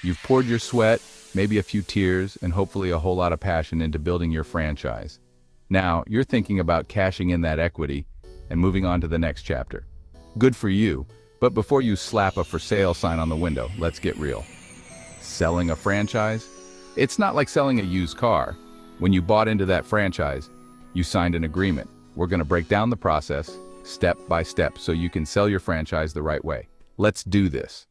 You've poured your sweat, maybe a few tears, and hopefully a whole lot of passion into building your franchise. Now, you're thinking about cashing in that equity and moving on to the next chapter. Good for you, but before you slap a for sale sign on the window, let's get real. Selling a franchise? It's not like selling a used car. When you bought into that franchise, you signed an agreement. We're going to break down the process step by step so you can sell your franchise the right way. Let's do this.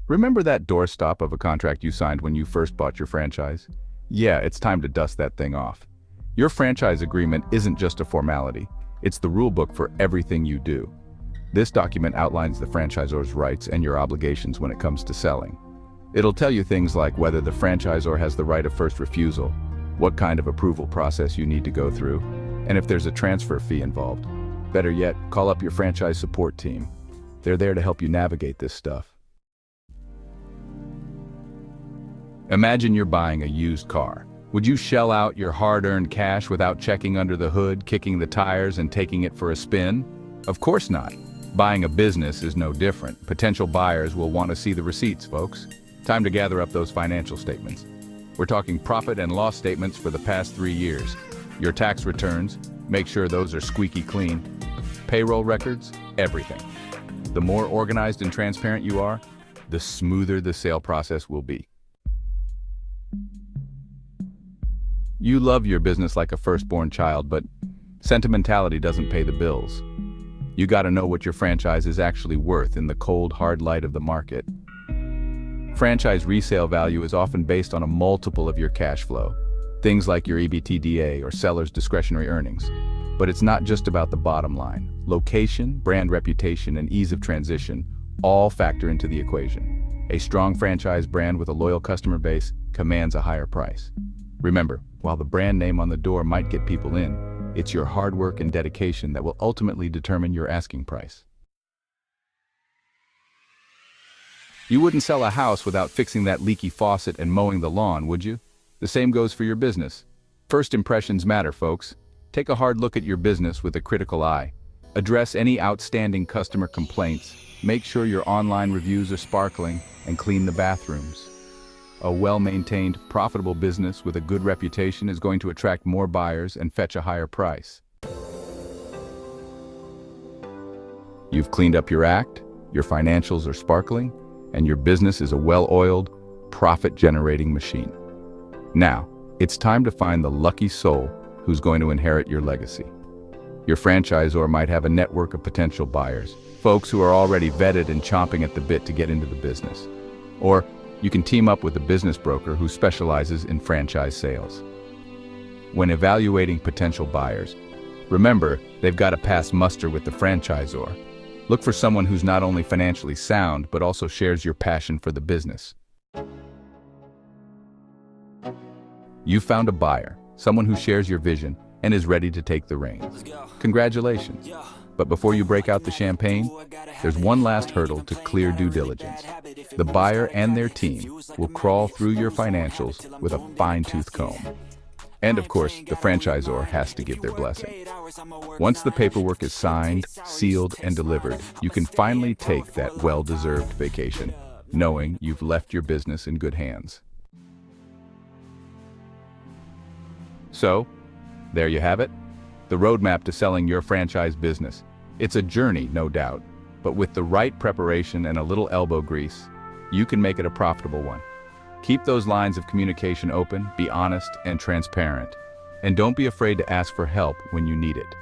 Remember that doorstop of a contract you signed when you first bought your franchise? Yeah, it's time to dust that thing off. Your franchise agreement isn't just a formality. It's the rule book for everything you do. This document outlines the franchisor's rights and your obligations when it comes to selling. It'll tell you things like whether the franchisor has the right of first refusal, what kind of approval process you need to go through, and if there's a transfer fee involved. Better yet, call up your franchise support team. They're there to help you navigate this stuff. Imagine you're buying a used car. Would you shell out your hard-earned cash without checking under the hood, kicking the tires, and taking it for a spin? Of course not. Buying a business is no different. Potential buyers will want to see the receipts, folks. Time to gather up those financial statements. We're talking profit and loss statements for the past 3 years. Your tax returns, make sure those are squeaky clean. Payroll records, everything. The more organized and transparent you are, the smoother the sale process will be. You love your business like a firstborn child, but sentimentality doesn't pay the bills. You gotta know what your franchise is actually worth in the cold, hard light of the market. Franchise resale value is often based on a multiple of your cash flow, things like your EBITDA or seller's discretionary earnings. But it's not just about the bottom line. Location, brand reputation, and ease of transition all factor into the equation. A strong franchise brand with a loyal customer base commands a higher price. Remember, while the brand name on the door might get people in, it's your hard work and dedication that will ultimately determine your asking price. You wouldn't sell a house without fixing that leaky faucet and mowing the lawn, would you? The same goes for your business. First impressions matter, folks. Take a hard look at your business with a critical eye. Address any outstanding customer complaints. Make sure your online reviews are sparkling, and clean the bathrooms. A well-maintained, profitable business with a good reputation is going to attract more buyers and fetch a higher price. You've cleaned up your act, your financials are sparkling, and your business is a well-oiled, profit-generating machine. Now, it's time to find the lucky soul who's going to inherit your legacy. Your franchisor might have a network of potential buyers, folks who are already vetted and chomping at the bit to get into the business. Or you can team up with a business broker who specializes in franchise sales. When evaluating potential buyers, remember they've got to pass muster with the franchisor. Look for someone who's not only financially sound, but also shares your passion for the business. You found a buyer, someone who shares your vision and is ready to take the reins. Congratulations. But before you break out the champagne, there's one last hurdle to clear due diligence. The buyer and their team will crawl through your financials with a fine-tooth comb. And of course, the franchisor has to give their blessing. Once the paperwork is signed, sealed, and delivered, you can finally take that well-deserved vacation, knowing you've left your business in good hands. So, there you have it, the roadmap to selling your franchise business. It's a journey, no doubt, but with the right preparation and a little elbow grease, you can make it a profitable one. Keep those lines of communication open, be honest and transparent, and don't be afraid to ask for help when you need it.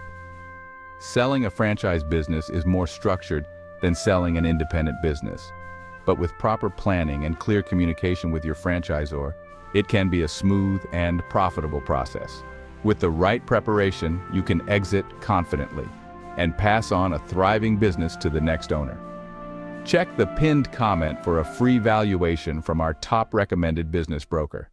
Selling a franchise business is more structured than selling an independent business, but with proper planning and clear communication with your franchisor, it can be a smooth and profitable process. With the right preparation, you can exit confidently and pass on a thriving business to the next owner. Check the pinned comment for a free valuation from our top recommended business broker.